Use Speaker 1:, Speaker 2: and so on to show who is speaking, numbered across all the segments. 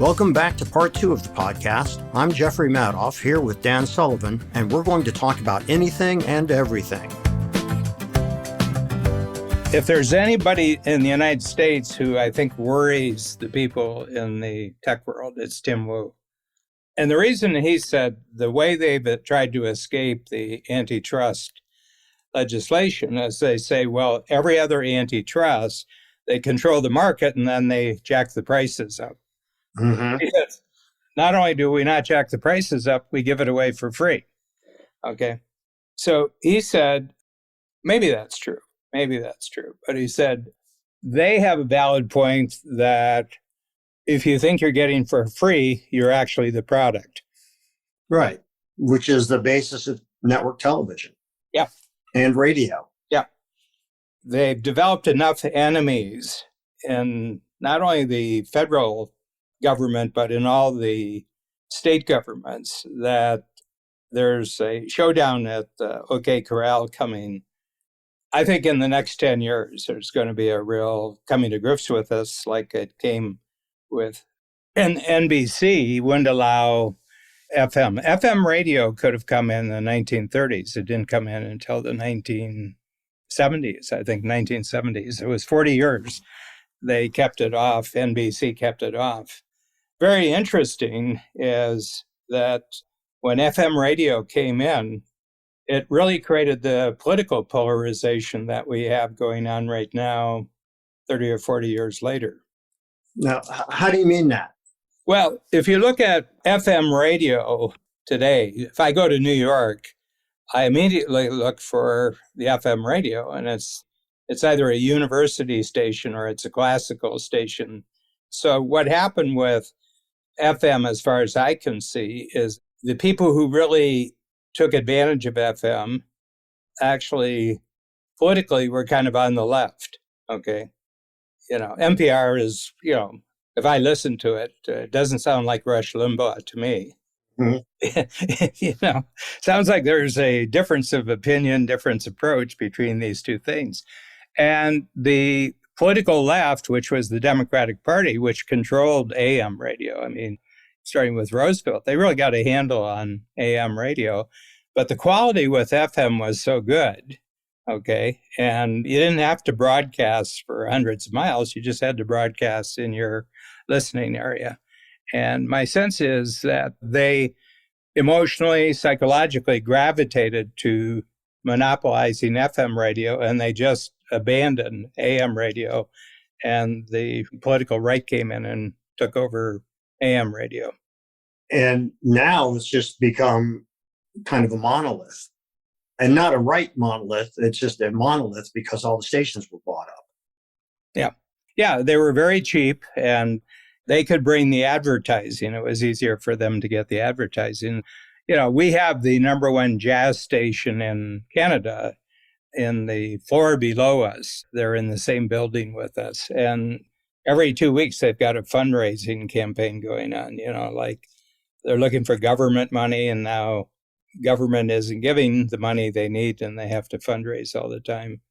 Speaker 1: Welcome back to part 2 of the podcast. I'm Jeffrey Madoff here with Dan Sullivan, and we're going to talk about anything and everything.
Speaker 2: If there's anybody in the United States who I think worries the people in the tech world, it's Tim Wu. And the reason he said the way they've tried to escape the antitrust legislation is they say, well, every other antitrust, they control the market and then they jack the prices up.
Speaker 1: Mm-hmm.
Speaker 2: Because not only do we not jack the prices up, we give it away for free. Okay. So he said, maybe that's true. Maybe that's true. But he said, they have a valid point that if you think you're getting for free, you're actually the product.
Speaker 1: Right. Which is the basis of network television.
Speaker 2: Yeah.
Speaker 1: And radio.
Speaker 2: Yeah. They've developed enough enemies in not only the federal government, but in all the state governments that there's a showdown at OK Corral coming. I think in the next 10 years, there's going to be a real coming to grips with us like it came with NBC wouldn't allow FM. FM radio could have come in the 1930s. It didn't come in until the 1970s, I think 1970s. It was 40 years. They kept it off. NBC kept it off. Very interesting is that when FM radio came in, it really created the political polarization that we have going on right now, 30 or 40 years later.
Speaker 1: Now, how do you mean that?
Speaker 2: Well, if you look at FM radio today, if I go to New York, I immediately look for the FM radio, and it's either a university station or it's a classical station. So what happened with FM, as far as I can see, is the people who really took advantage of FM actually politically were kind of on the left. Okay. NPR is, if I listen to it, it doesn't sound like Rush Limbaugh to me. Mm-hmm. Sounds like there's a difference of opinion, difference approach between these two things. And the political left, which was the Democratic Party, which controlled AM radio. I mean, starting with Roosevelt, they really got a handle on AM radio, but the quality with FM was so good, okay? And you didn't have to broadcast for hundreds of miles. You just had to broadcast in your listening area. And my sense is that they emotionally, psychologically gravitated to monopolizing FM radio, and they just abandoned AM radio. And the political right came in and took over AM radio.
Speaker 1: And now it's just become kind of a monolith. And not a right monolith, it's just a monolith because all the stations were bought up.
Speaker 2: Yeah. Yeah, they were very cheap and they could bring the advertising. It was easier for them to get the advertising. We have the number one jazz station in Canada in the floor below us. They're in the same building with us. And every 2 weeks, they've got a fundraising campaign going on, like they're looking for government money, and now government isn't giving the money they need, and they have to fundraise all the time,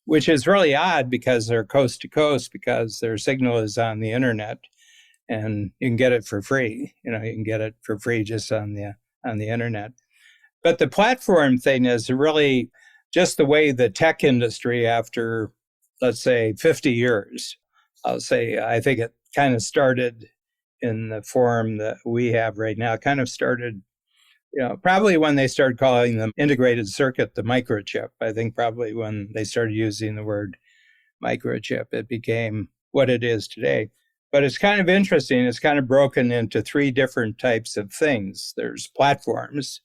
Speaker 2: which is really odd because they're coast to coast, because their signal is on the internet and you can get it for free. You can get it for free just on the internet. But the platform thing is really just the way the tech industry, after, let's say, 50 years, I think it kind of started in the form that we have right now. It kind of started, probably when they started calling them integrated circuit, the microchip. I think probably when they started using the word microchip, it became what it is today. But it's kind of interesting. It's kind of broken into 3 different types of things. There's platforms,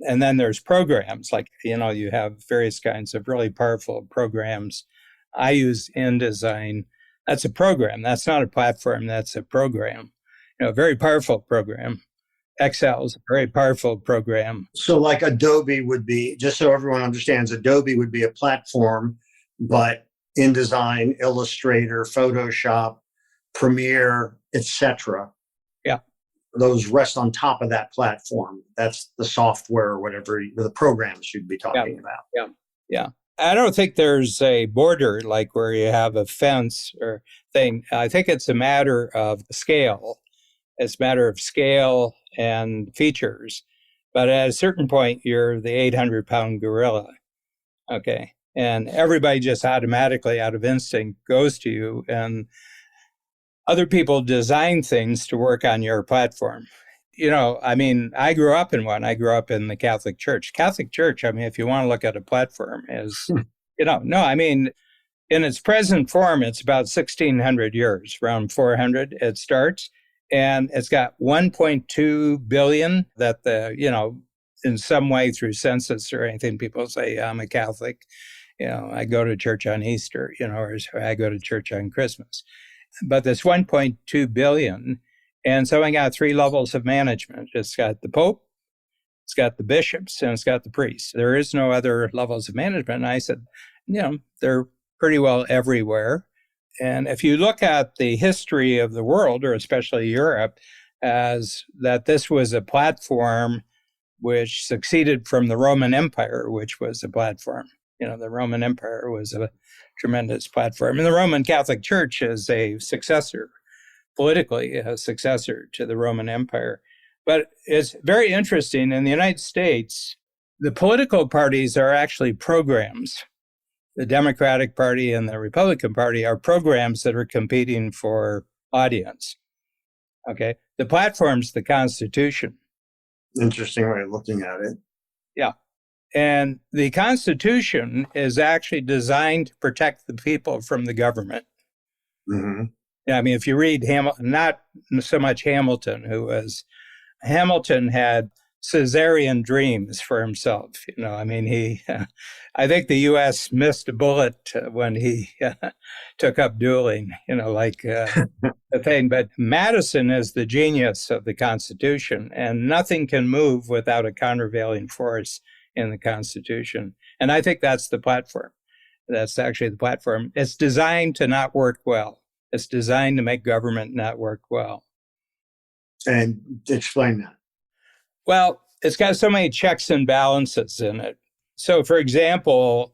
Speaker 2: and then there's programs. Like, you have various kinds of really powerful programs. I use InDesign. That's a program. That's not a platform. That's a program. A very powerful program. Excel is a very powerful program.
Speaker 1: So like Adobe would be, just so everyone understands, Adobe would be a platform, but InDesign, Illustrator, Photoshop, Premiere, etc.
Speaker 2: Yeah.
Speaker 1: Those rest on top of that platform. That's the software or whatever, the programs you'd be talking about.
Speaker 2: Yeah. I don't think there's a border like where you have a fence or thing. I think it's a matter of scale. It's a matter of scale and features. But at a certain point, you're the 800-pound gorilla. Okay. And everybody just automatically, out of instinct, goes to you. And other people design things to work on your platform. I grew up in one. I grew up in the Catholic Church. Catholic Church, if you want to look at a platform, is, in its present form, it's about 1,600 years, around 400 it starts. And it's got 1.2 billion that in some way through census or anything, people say, I'm a Catholic. I go to church on Easter, or I go to church on Christmas. But this 1.2 billion, and so I got 3 levels of management. It's got the Pope, it's got the bishops, and it's got the priests. There is no other levels of management. And I said, they're pretty well everywhere. And if you look at the history of the world, or especially Europe, as that this was a platform which succeeded from the Roman Empire, which was a platform. The Roman Empire was a tremendous platform. And the Roman Catholic Church is a successor, politically, a successor to the Roman Empire. But it's very interesting. In the United States, the political parties are actually programs. The Democratic Party and the Republican Party are programs that are competing for audience. Okay. The platform's the Constitution.
Speaker 1: Interesting way of looking at it.
Speaker 2: Yeah. And the Constitution is actually designed to protect the people from the government.
Speaker 1: Mm-hmm.
Speaker 2: If you read not so much Hamilton, Hamilton had Caesarean dreams for himself. I think the U.S. missed a bullet when he took up dueling, the thing. But Madison is the genius of the Constitution, and nothing can move without a countervailing force in the Constitution. And I think that's the platform. That's actually the platform. It's designed to not work well. It's designed to make government not work well.
Speaker 1: And explain that.
Speaker 2: Well, it's got so many checks and balances in it. So, for example,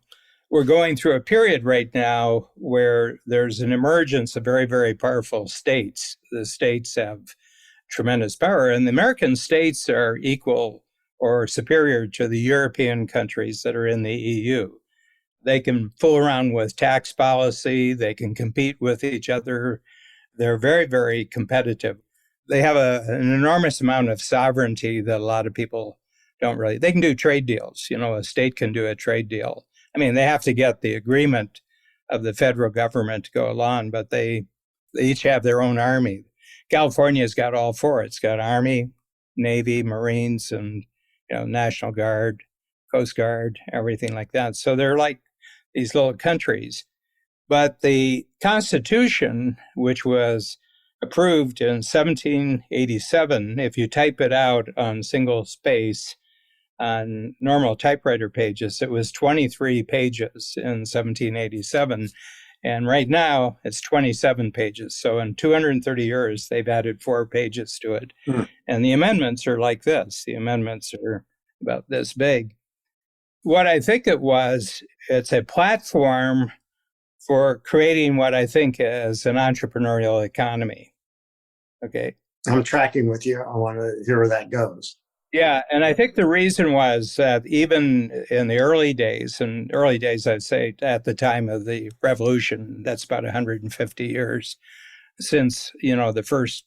Speaker 2: we're going through a period right now where there's an emergence of very, very powerful states. The states have tremendous power, and the American states are equal or superior to the European countries that are in the EU. They can fool around with tax policy. They can compete with each other. They're very, very competitive. They have an enormous amount of sovereignty that a lot of people don't really. They can do trade deals. A state can do a trade deal. They have to get the agreement of the federal government to go along, but they each have their own army. California's got all 4. It's got Army, Navy, Marines, and National Guard, Coast Guard, everything like that. So they're like these little countries. But the Constitution, which was approved in 1787, if you type it out on single space on normal typewriter pages, it was 23 pages in 1787. And right now it's 27 pages. So in 230 years, they've added 4 pages to it. Mm. And the amendments are like this. The amendments are about this big. What I think it's a platform for creating what I think is an entrepreneurial economy. Okay.
Speaker 1: I'm tracking with you. I want to hear where that goes.
Speaker 2: Yeah. And I think the reason was that even in the early days, I'd say at the time of the revolution, that's about 150 years since, the first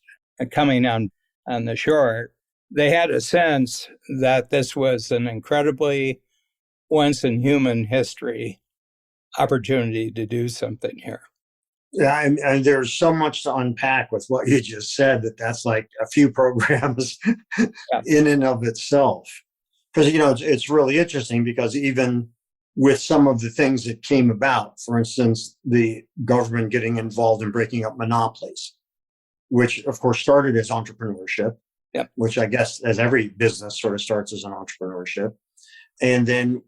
Speaker 2: coming on the shore, they had a sense that this was an incredibly once in human history opportunity to do something here.
Speaker 1: Yeah, and there's so much to unpack with what you just said that's like a few programs in and of itself. Because, it's really interesting because even with some of the things that came about, for instance, the government getting involved in breaking up monopolies, which of course started as entrepreneurship, which I guess as every business sort of starts as an entrepreneurship. And then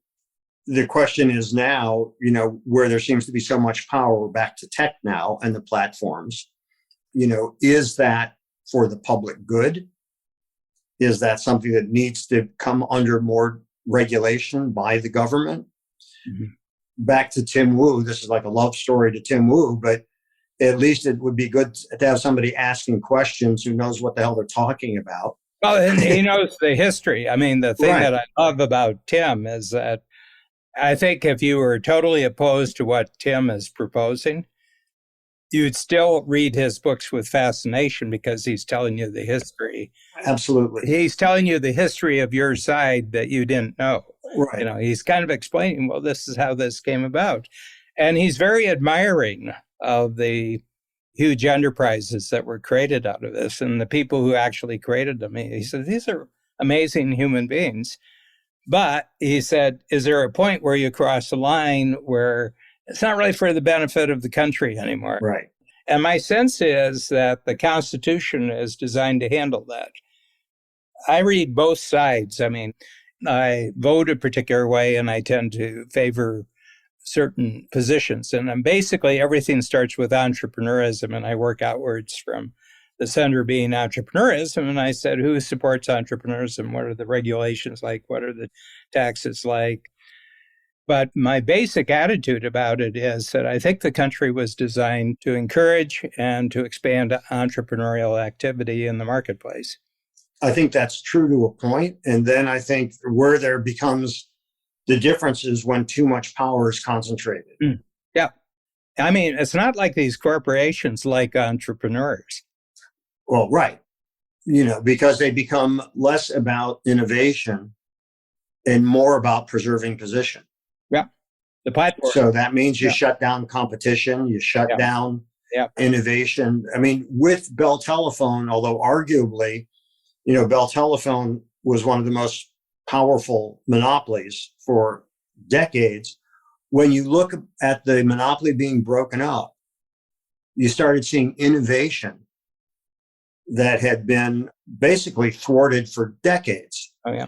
Speaker 1: the question is now, where there seems to be so much power, we're back to tech now and the platforms, is that for the public good? Is that something that needs to come under more regulation by the government? Mm-hmm. Back to Tim Wu, this is like a love story to Tim Wu, but at least it would be good to have somebody asking questions who knows what the hell they're talking about.
Speaker 2: Well, and he knows the history. I mean, the thing that I love about Tim is that I think if you were totally opposed to what Tim is proposing, you'd still read his books with fascination because he's telling you the history.
Speaker 1: Absolutely.
Speaker 2: He's telling you the history of your side that you didn't know.
Speaker 1: Right.
Speaker 2: You know, he's kind of explaining, well, this is how this came about. And he's very admiring of the huge enterprises that were created out of this and the people who actually created them. He said, these are amazing human beings. But he said, is there a point where you cross a line where it's not really for the benefit of the country anymore?
Speaker 1: Right.
Speaker 2: And my sense is that the Constitution is designed to handle that. I read both sides. I mean, I vote a particular way and I tend to favor certain positions. And basically everything starts with entrepreneurism, and I work outwards from the center being entrepreneurism. And I said, who supports entrepreneurism? What are the regulations like? What are the taxes like? But my basic attitude about it is that I think the country was designed to encourage and to expand entrepreneurial activity in the marketplace.
Speaker 1: I think that's true to a point. And then I think where there becomes the difference is when too much power is concentrated.
Speaker 2: Yeah. I mean, it's not like these corporations like entrepreneurs.
Speaker 1: Well, right. You know, because they become less about innovation and more about preserving position.
Speaker 2: Yeah. The platform.
Speaker 1: So that means you shut down competition, you shut down innovation. I mean, with Bell Telephone, although arguably, you know, Bell Telephone was one of the most powerful monopolies for decades. When you look at the monopoly being broken up, you started seeing innovation that had been basically thwarted for decades.
Speaker 2: Oh, yeah.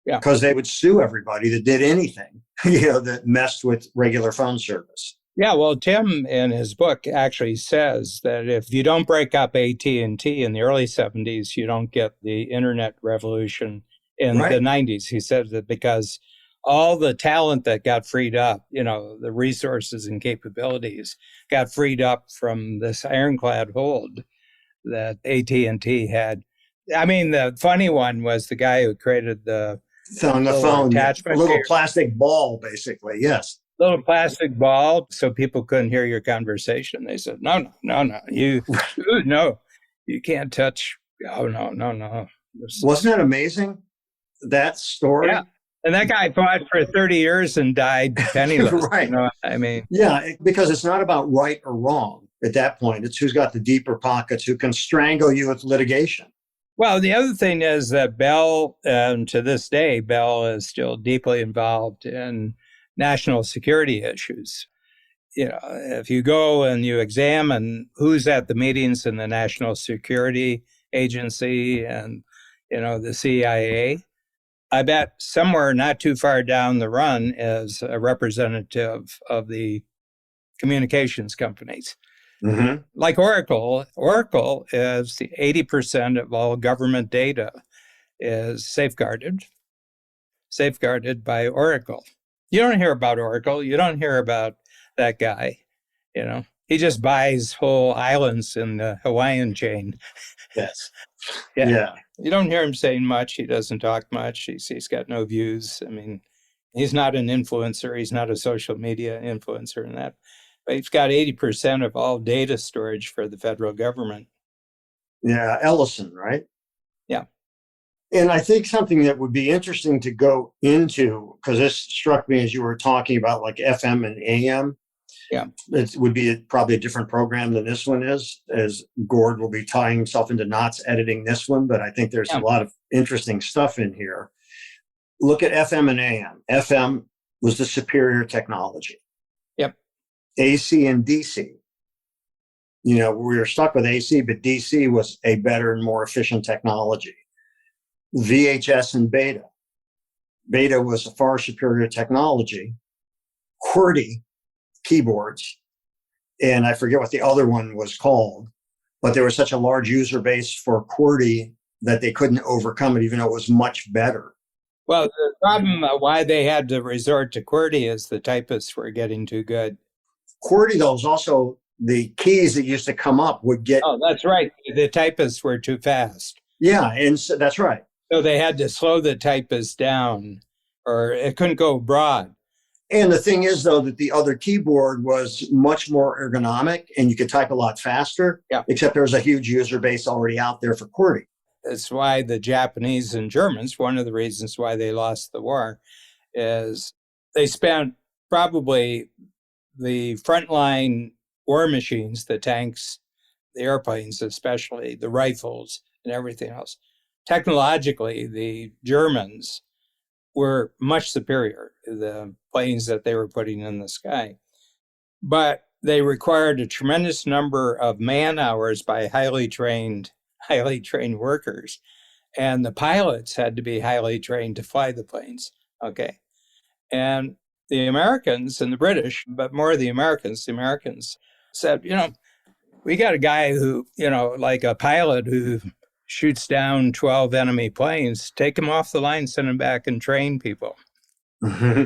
Speaker 1: Because they would sue everybody that did anything, you know, that messed with regular phone service.
Speaker 2: Yeah, well, Tim in his book actually says that if you don't break up AT&T in the early 70s, you don't get the internet revolution in the 90s. He said that because all the talent that got freed up, you know, the resources and capabilities got freed up from this ironclad hold that AT&T had. I mean, the funny one was the guy who created the
Speaker 1: phone attachment, a little plastic ball, basically. Yes.
Speaker 2: Little plastic ball, so people couldn't hear your conversation. They said, no, you can't touch. Oh, no.
Speaker 1: Wasn't that amazing? That story?
Speaker 2: Yeah. And that guy fought for 30 years and died penniless.
Speaker 1: Right.
Speaker 2: You know, I mean.
Speaker 1: Yeah, because it's not about right or wrong at that point. It's who's got the deeper pockets, who can strangle you with litigation.
Speaker 2: Well, the other thing is that Bell, to this day, Bell is still deeply involved in national security issues. You know, if you go and you examine who's at the meetings in the National Security Agency and, you know, the CIA, I bet somewhere not too far down the run is a representative of the communications companies.
Speaker 1: Mm-hmm.
Speaker 2: Like Oracle. Oracle is 80% of all government data is safeguarded by Oracle. You don't hear about Oracle. You don't hear about that guy. You know, he just buys whole islands in the Hawaiian chain.
Speaker 1: Yes.
Speaker 2: Yeah. You don't hear him saying much. He doesn't talk much. He's got no views. I mean, he's not an influencer. He's not a social media influencer in that. But he's got 80% of all data storage for the federal government.
Speaker 1: Yeah, Ellison, right?
Speaker 2: Yeah.
Speaker 1: And I think something that would be interesting to go into, because this struck me as you were talking about like FM and AM.
Speaker 2: Yeah.
Speaker 1: It would be probably a different program than this one is, as Gord will be tying himself into knots editing this one. But I think there's a lot of interesting stuff in here. Look at FM and AM. FM was the superior technology.
Speaker 2: Yep.
Speaker 1: AC and DC. You know, we were stuck with AC, but DC was a better and more efficient technology. VHS and Beta. Beta was a far superior technology. QWERTY keyboards, and I forget what the other one was called, but there was such a large user base for QWERTY that they couldn't overcome it, even though it was much better.
Speaker 2: Well, the problem why they had to resort to QWERTY is the typists were getting too good.
Speaker 1: QWERTY, though, is also the keys that used to come up would get.
Speaker 2: Oh, that's right. The typists were too fast.
Speaker 1: Yeah, and so, that's right.
Speaker 2: So they had to slow the typist down, or it couldn't go broad.
Speaker 1: And the thing is, though, that the other keyboard was much more ergonomic and you could type a lot faster, except there was a huge user base already out there for QWERTY.
Speaker 2: That's why the Japanese and Germans, one of the reasons why they lost the war, is they spent probably the frontline war machines, the tanks, the airplanes, especially the rifles and everything else. Technologically, the Germans were much superior to the planes that they were putting in the sky. But they required a tremendous number of man hours by highly trained workers. And the pilots had to be highly trained to fly the planes. Okay. And the Americans and the British, but more the Americans said, we got a guy who, like a pilot who shoots down 12 enemy planes, take him off the line, send him back and train people.
Speaker 1: Mm-hmm.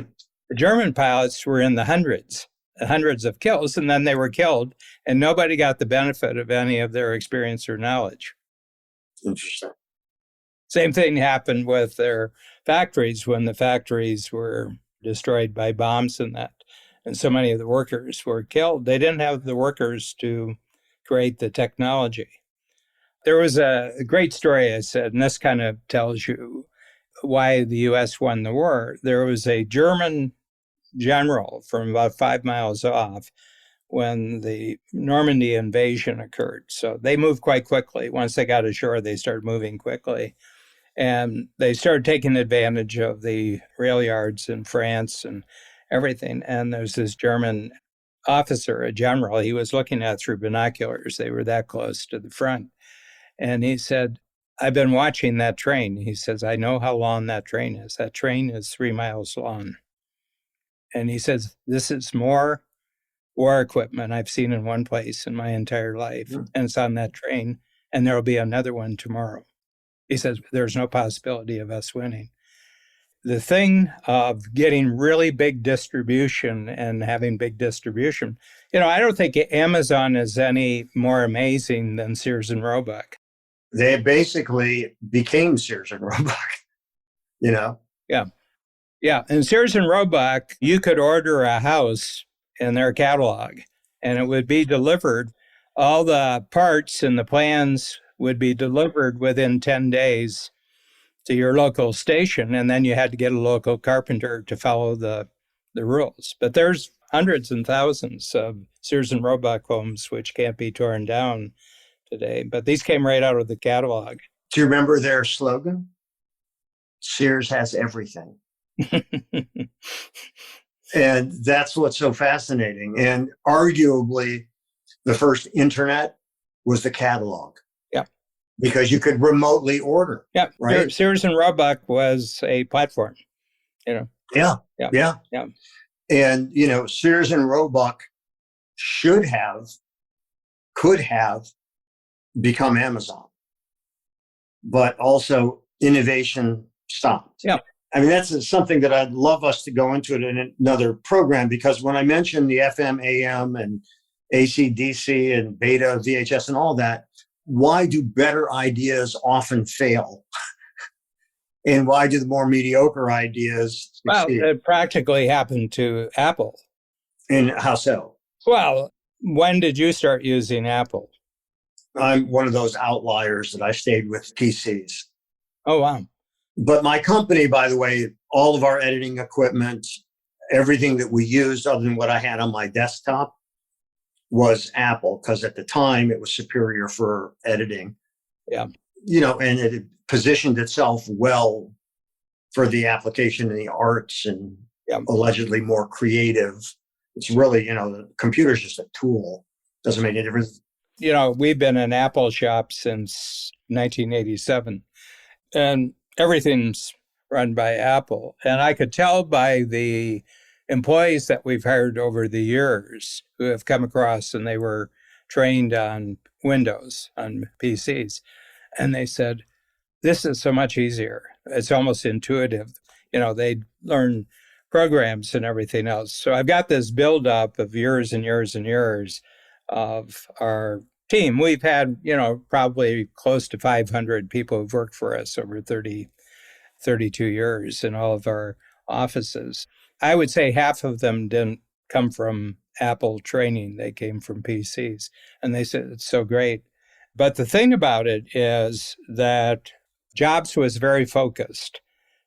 Speaker 2: The German pilots were in the hundreds of kills, and then they were killed, and nobody got the benefit of any of their experience or knowledge.
Speaker 1: Interesting.
Speaker 2: Same thing happened with their factories when the factories were destroyed by bombs and that, and so many of the workers were killed. They didn't have the workers to create the technology. There was a great story I said, and this kind of tells you why the U.S. won the war. There was a German general from about 5 miles off when the Normandy invasion occurred. So they moved quite quickly. Once they got ashore, they started moving quickly. And they started taking advantage of the rail yards in France and everything. And there's this German officer, a general, he was looking at through binoculars. They were that close to the front. And he said, I've been watching that train. He says, I know how long that train is. That train is 3 miles long. And he says, this is more war equipment I've seen in one place in my entire life. And it's on that train. And there'll be another one tomorrow. He says, there's no possibility of us winning. The thing of getting really big distribution and having big distribution, I don't think Amazon is any more amazing than Sears and Roebuck.
Speaker 1: They basically became Sears and Roebuck,
Speaker 2: Yeah. And Sears and Roebuck, you could order a house in their catalog and it would be delivered. All the parts and the plans would be delivered within 10 days to your local station. And then you had to get a local carpenter to follow the rules. But there's hundreds and thousands of Sears and Roebuck homes which can't be torn down today. But these came right out of the catalog.
Speaker 1: Do you remember their slogan? Sears has everything. And that's what's so fascinating. And arguably, the first internet was the catalog.
Speaker 2: Yeah.
Speaker 1: Because you could remotely order.
Speaker 2: Yeah.
Speaker 1: Right.
Speaker 2: Sears and Roebuck was a platform.
Speaker 1: Yeah. And, Sears and Roebuck could have become Amazon, but also innovation stopped.
Speaker 2: Yeah.
Speaker 1: I mean, that's something that I'd love us to go into it in another program, because when I mentioned the FM, AM, and AC, DC, and beta, VHS, and all that, why do better ideas often fail? And why do the more mediocre ideas succeed?
Speaker 2: Well, it practically happened to Apple.
Speaker 1: And how so?
Speaker 2: Well, when did you start using Apple?
Speaker 1: I'm one of those outliers that I stayed with PCs.
Speaker 2: Oh, wow.
Speaker 1: But my company, by the way, all of our editing equipment, everything that we used other than what I had on my desktop was Apple, because at the time it was superior for editing.
Speaker 2: Yeah.
Speaker 1: And it positioned itself well for the application in the arts and allegedly more creative. It's really, the computer's just a tool. Doesn't make any difference.
Speaker 2: We've been an Apple shop since 1987. And everything's run by Apple. And I could tell by the employees that we've hired over the years who have come across and they were trained on Windows, on PCs. And they said, this is so much easier. It's almost intuitive. They learn programs and everything else. So I've got this buildup of years and years and years of our team. We've had, probably close to 500 people who've worked for us over 32 years in all of our offices. I would say half of them didn't come from Apple training. They came from PCs. And they said, it's so great. But the thing about it is that Jobs was very focused.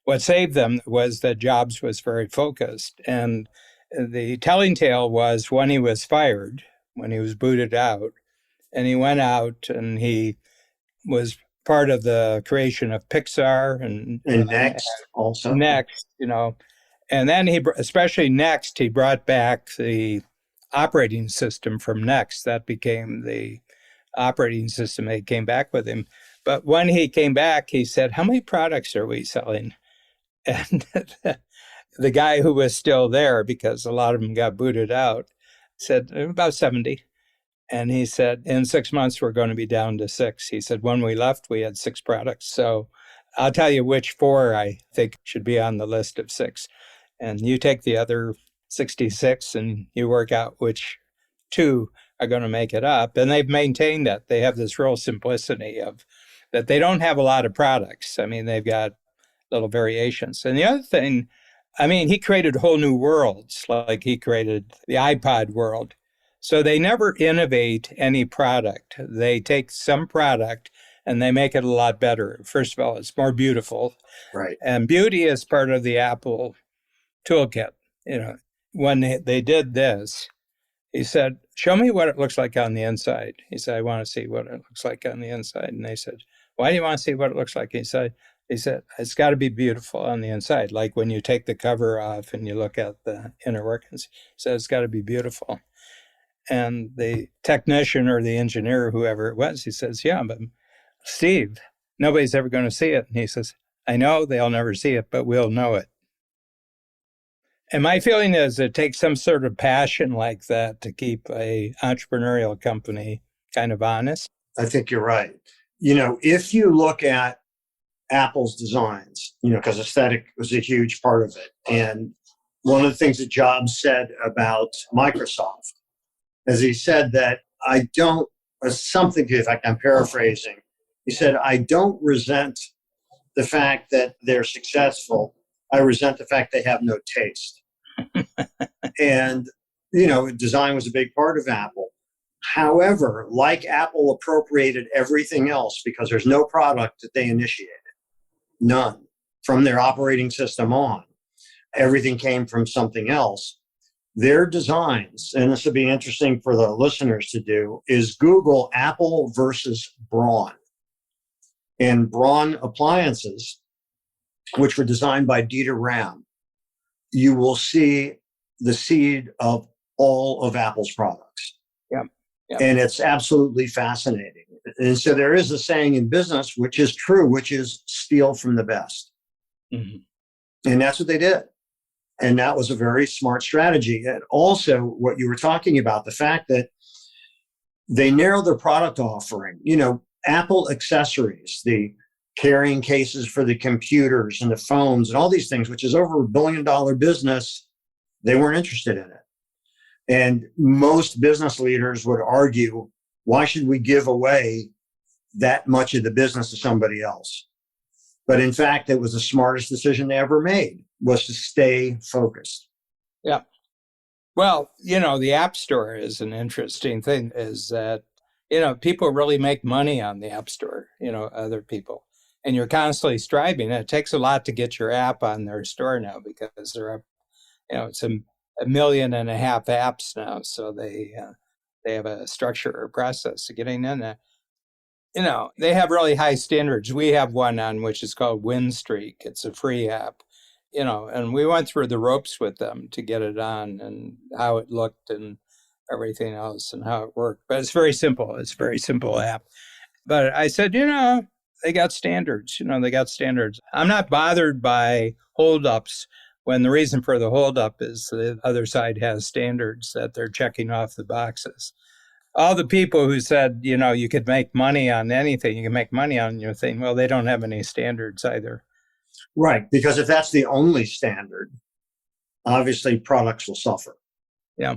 Speaker 2: What saved them was that Jobs was very focused. And the telling tale was when he was fired, when he was booted out, and he went out and he was part of the creation of Pixar and
Speaker 1: Next also.
Speaker 2: Next, and then especially Next, he brought back the operating system from Next. That became the operating system. They came back with him. But when he came back, he said, how many products are we selling? And the guy who was still there, because a lot of them got booted out, said about 70. And he said, in 6 months, we're going to be down to 6. He said, when we left, we had 6 products. So I'll tell you which 4 I think should be on the list of 6. And you take the other 66 and you work out which 2 are going to make it up. And they've maintained that. They have this real simplicity of that they don't have a lot of products. I mean, they've got little variations. And the other thing, he created whole new worlds, like he created the iPod world. So they never innovate any product. They take some product and they make it a lot better. First of all, it's more beautiful.
Speaker 1: Right.
Speaker 2: And beauty is part of the Apple toolkit. When they did this, he said, show me what it looks like on the inside. He said, I want to see what it looks like on the inside. And they said, why do you want to see what it looks like? He said, it's got to be beautiful on the inside. Like when you take the cover off and you look at the inner workings, he said, it's got to be beautiful. And the technician or the engineer, whoever it was, he says, yeah, but Steve, nobody's ever going to see it. And he says, I know they'll never see it, but we'll know it. And my feeling is it takes some sort of passion like that to keep a entrepreneurial company kind of honest.
Speaker 1: I think you're right. If you look at Apple's designs, because aesthetic was a huge part of it. And one of the things that Jobs said about Microsoft is he said that something to the effect, I'm paraphrasing, he said, I don't resent the fact that they're successful. I resent the fact they have no taste. And, design was a big part of Apple. However, like Apple appropriated everything else because there's no product that they initiated. None. From their operating system on. Everything came from something else. Their designs, and this would be interesting for the listeners to do, is Google Apple versus Braun. And Braun appliances, which were designed by Dieter Ram, you will see the seed of all of Apple's products.
Speaker 2: Yeah.
Speaker 1: And it's absolutely fascinating. And so there is a saying in business, which is true, which is steal from the best. Mm-hmm. And that's what they did. And that was a very smart strategy. And also what you were talking about, the fact that they narrowed their product offering, Apple accessories, the carrying cases for the computers and the phones and all these things, which is over $1 billion business, they weren't interested in it. And most business leaders would argue, why should we give away that much of the business to somebody else? But in fact, it was the smartest decision they ever made, was to stay focused.
Speaker 2: Yeah. Well, the App Store is an interesting thing, is that, people really make money on the App Store, other people. And you're constantly striving. It takes a lot to get your app on their store now because they're up, it's 1.5 million apps now. So they have a structure or process to getting in there. They have really high standards. We have one on which is called WinStreak. It's a free app, and we went through the ropes with them to get it on and how it looked and everything else and how it worked. But it's very simple. It's a very simple app. But I said, they got standards. They got standards. I'm not bothered by holdups when the reason for the holdup is the other side has standards that they're checking off the boxes. All the people who said, you could make money on anything, you can make money on your thing, well, they don't have any standards either.
Speaker 1: Right, because if that's the only standard, obviously products will suffer.
Speaker 2: Yeah.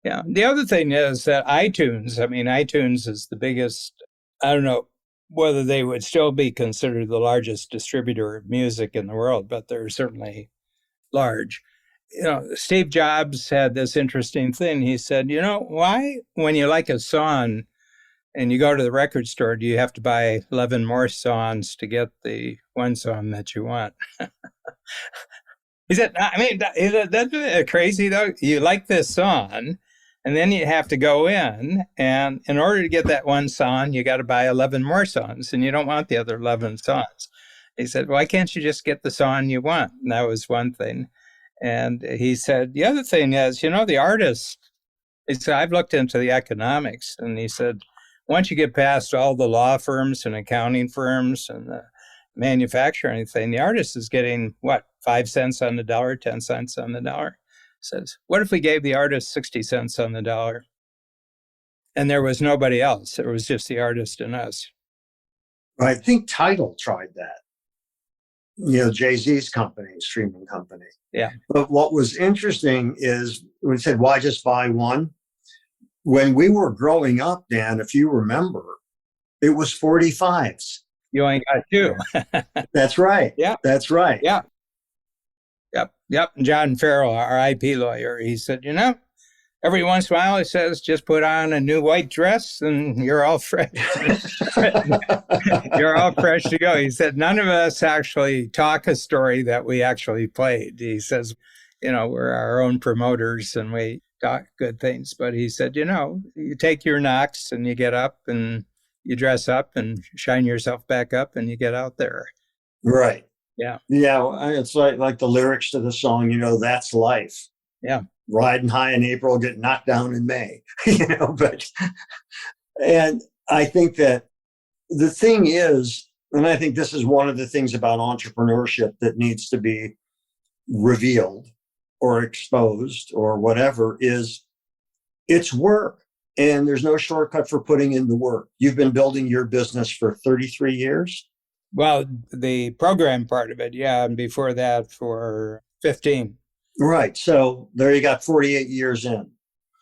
Speaker 2: Yeah. The other thing is that iTunes is the biggest, I don't know whether they would still be considered the largest distributor of music in the world, but they're certainly large. Steve Jobs had this interesting thing. He said, why, when you like a song and you go to the record store, do you have to buy 11 more songs to get the one song that you want? He said, that's crazy though. You like this song, and then you have to go and in order to get that one song, you got to buy 11 more songs, and you don't want the other 11 songs. He said, why can't you just get the song you want? And that was one thing. And he said, the other thing is, the artist, he said, I've looked into the economics, and he said, once you get past all the law firms and accounting firms and the manufacturing thing, the artist is getting, 5 cents on the dollar, 10 cents on the dollar. Says, what if we gave the artist 60 cents on the dollar? And there was nobody else. It was just the artist and us.
Speaker 1: I think Tidal tried that. Jay-Z's company, streaming company.
Speaker 2: Yeah.
Speaker 1: But what was interesting is when we said, why just buy one? When we were growing up, Dan, if you remember, it was 45s.
Speaker 2: You only got two.
Speaker 1: That's right.
Speaker 2: Yeah.
Speaker 1: That's right.
Speaker 2: Yeah. Yep. John Farrell, our IP lawyer, he said, every once in a while, he says, just put on a new white dress and you're all fresh. You're all fresh to go. He said, none of us actually talk a story that we actually played. He says, we're our own promoters and we talk good things. But he said, you take your knocks and you get up and you dress up and shine yourself back up and you get out there.
Speaker 1: Right.
Speaker 2: Yeah.
Speaker 1: Yeah. It's like the lyrics to the song, that's life.
Speaker 2: Yeah.
Speaker 1: Riding high in April, get knocked down in May, and I think that the thing is, and I think this is one of the things about entrepreneurship that needs to be revealed or exposed or whatever, is it's work. And there's no shortcut for putting in the work. You've been building your business for 33 years.
Speaker 2: Well, the program part of it, yeah. And before that for 15.
Speaker 1: Right. So there you got 48 years in.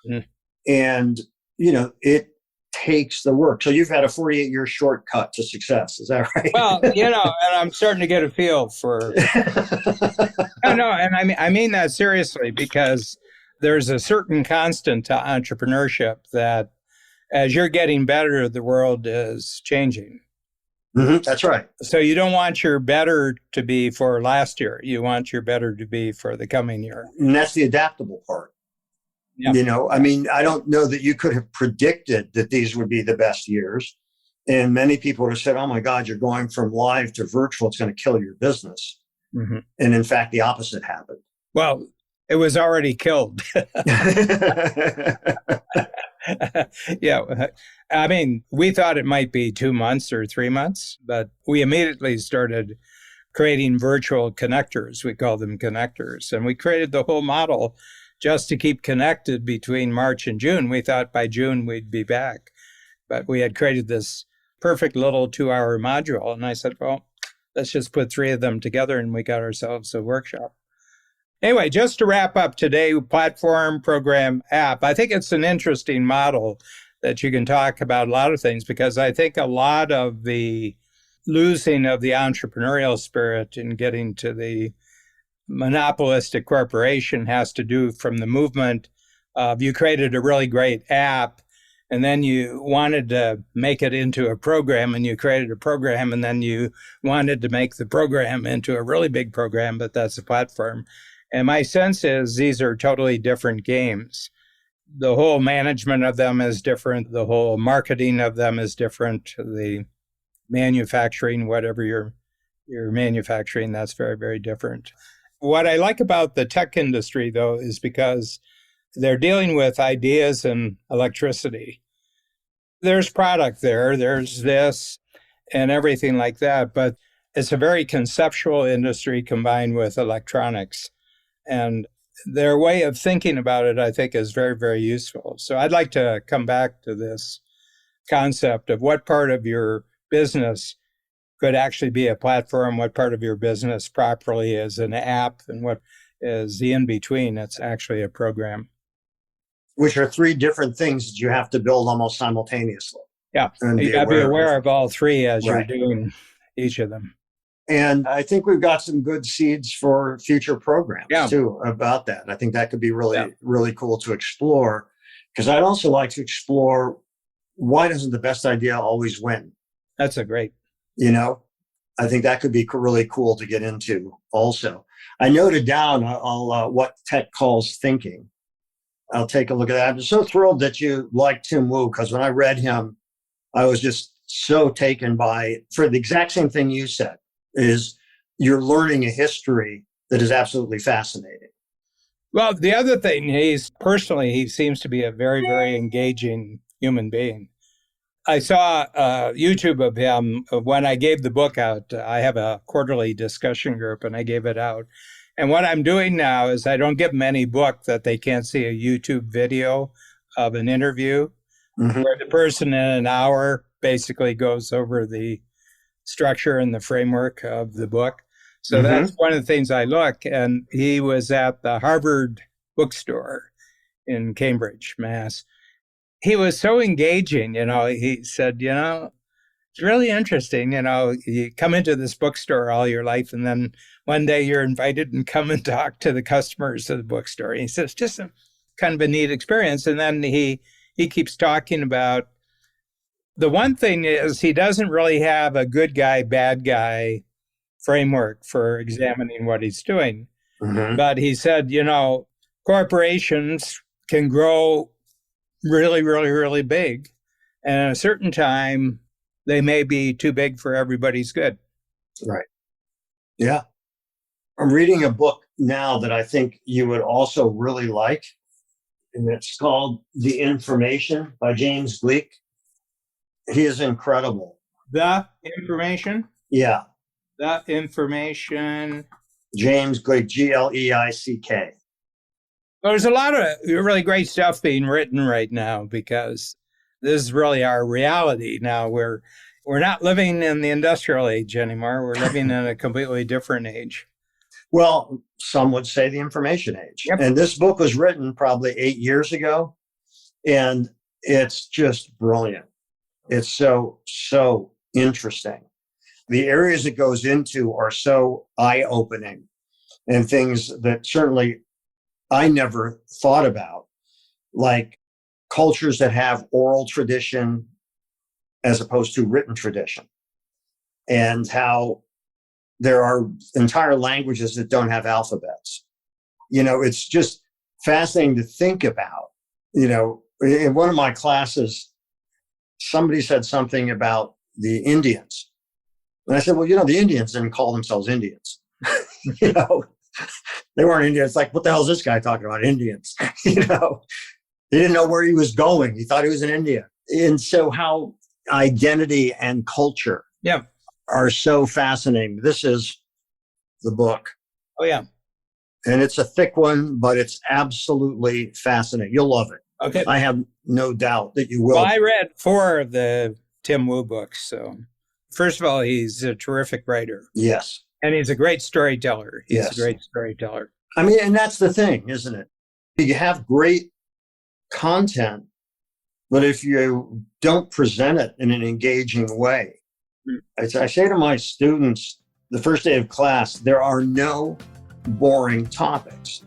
Speaker 1: Mm. And, it takes the work. So you've had a 48-year shortcut to success. Is that right?
Speaker 2: Well, and I'm starting to get a feel for. No, and I mean that seriously, because there's a certain constant to entrepreneurship that as you're getting better, the world is changing.
Speaker 1: Mm-hmm, that's right.
Speaker 2: So you don't want your better to be for last year. You want your better to be for the coming year.
Speaker 1: And that's the adaptable part. Yeah. I don't know that you could have predicted that these would be the best years. And many people would have said, oh my God, you're going from live to virtual. It's going to kill your business. Mm-hmm. And in fact, the opposite happened.
Speaker 2: Well, it was already killed. Yeah. We thought it might be 2 months or 3 months, but we immediately started creating virtual connectors. We call them connectors. And we created the whole model just to keep connected between March and June. We thought by June we'd be back. But we had created this perfect little 2-hour module. And I said, well, let's just put 3 of them together, and we got ourselves a workshop. Anyway, just to wrap up today, platform, program, app. I think it's an interesting model that you can talk about a lot of things, because I think a lot of the losing of the entrepreneurial spirit and getting to the monopolistic corporation has to do from the movement of you created a really great app and then you wanted to make it into a program, and you created a program, and then you wanted to make the program into a really big program, but that's a platform. And my sense is these are totally different games. The whole management of them is different. The whole marketing of them is different. The manufacturing, whatever you're manufacturing, that's very, very different. What I like about the tech industry, though, is because they're dealing with ideas and electricity. There's product there's this and everything like that, but it's a very conceptual industry combined with electronics. And their way of thinking about it, I think, is very, very useful. So I'd like to come back to this concept of what part of your business could actually be a platform, what part of your business properly is an app, and what is the in-between. It's actually a program.
Speaker 1: which are three different things that you have to build almost simultaneously.
Speaker 2: Yeah.
Speaker 1: And
Speaker 2: You got to be aware of all three as
Speaker 1: Right.
Speaker 2: you're doing each of them.
Speaker 1: And I think we've got some good seeds for future programs
Speaker 2: Yeah.
Speaker 1: too about that. I think that could be really cool to explore, because I'd also like to explore, why doesn't the best idea always win?
Speaker 2: That's a great.
Speaker 1: I think that could be really cool to get into also. I noted down what tech calls thinking. I'll take a look at that. I'm so thrilled that you like Tim Wu, because when I read him, I was just so taken by, for the exact same thing you said, is you're learning a history that is absolutely fascinating.
Speaker 2: Well, the other thing, he seems to be a very, very engaging human being. I saw YouTube of him when I gave the book out. I have a quarterly discussion group, and I gave it out. And what I'm doing now is I don't give them any book that they can't see a YouTube video of an interview, where the person in an hour basically goes over the structure and the framework of the book. So that's one of the things I look. And he was at the Harvard bookstore in Cambridge, Mass. He was so engaging, he said, it's really interesting, you come into this bookstore all your life, and then one day you're invited and come and talk to the customers of the bookstore. And he says, just kind of a neat experience. And then he keeps talking about, the one thing is he doesn't really have a good guy, bad guy framework for examining what he's doing. But he said, corporations can grow really, really, really big. And at a certain time, they may be too big for everybody's good.
Speaker 1: Right. Yeah. I'm reading a book now that I think you would also really like. And it's called The Information by James Gleick. He is incredible.
Speaker 2: The Information?
Speaker 1: Yeah.
Speaker 2: The Information.
Speaker 1: James Gleick, Gleick.
Speaker 2: Well, there's a lot of really great stuff being written right now, because this is really our reality now. We're not living in the industrial age anymore. We're living in a completely different age.
Speaker 1: Well, some would say the information age.
Speaker 2: Yep.
Speaker 1: And this book was written probably 8 years ago. And it's just brilliant. It's so interesting. The areas it goes into are so eye-opening, and things that certainly I never thought about, like cultures that have oral tradition as opposed to written tradition, and how there are entire languages that don't have alphabets. It's just fascinating to think about. In one of my classes, somebody said something about the Indians. And I said, well, the Indians didn't call themselves Indians. They weren't Indians. Like, what the hell is this guy talking about? Indians. He didn't know where he was going. He thought he was in India. And so how identity and culture are so fascinating. This is the book.
Speaker 2: Oh, yeah.
Speaker 1: And it's a thick one, but it's absolutely fascinating. You'll love it.
Speaker 2: Okay.
Speaker 1: I have no doubt that you will.
Speaker 2: Well, I read 4 of the Tim Wu books. So first of all, he's a terrific writer.
Speaker 1: Yes.
Speaker 2: And he's a great storyteller. He's
Speaker 1: Yes.
Speaker 2: a great storyteller.
Speaker 1: I mean, and that's the thing, isn't it? You have great content, but if you don't present it in an engaging way, I say to my students, the first day of class, there are no boring topics,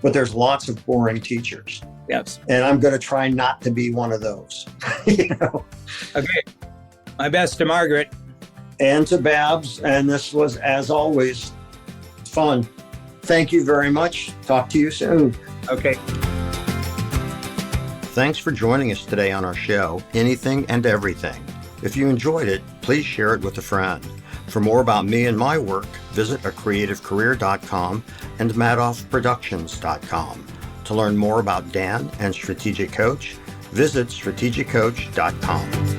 Speaker 1: but there's lots of boring teachers.
Speaker 2: Yes.
Speaker 1: And I'm going to try not to be one of those.
Speaker 2: Okay. My best to Margaret.
Speaker 1: And to Babs. And this was, as always, fun. Thank you very much. Talk to you soon.
Speaker 2: Okay.
Speaker 1: Thanks for joining us today on our show, Anything and Everything. If you enjoyed it, please share it with a friend. For more about me and my work, visit acreativecareer.com and madoffproductions.com. To learn more about Dan and Strategic Coach, visit strategiccoach.com.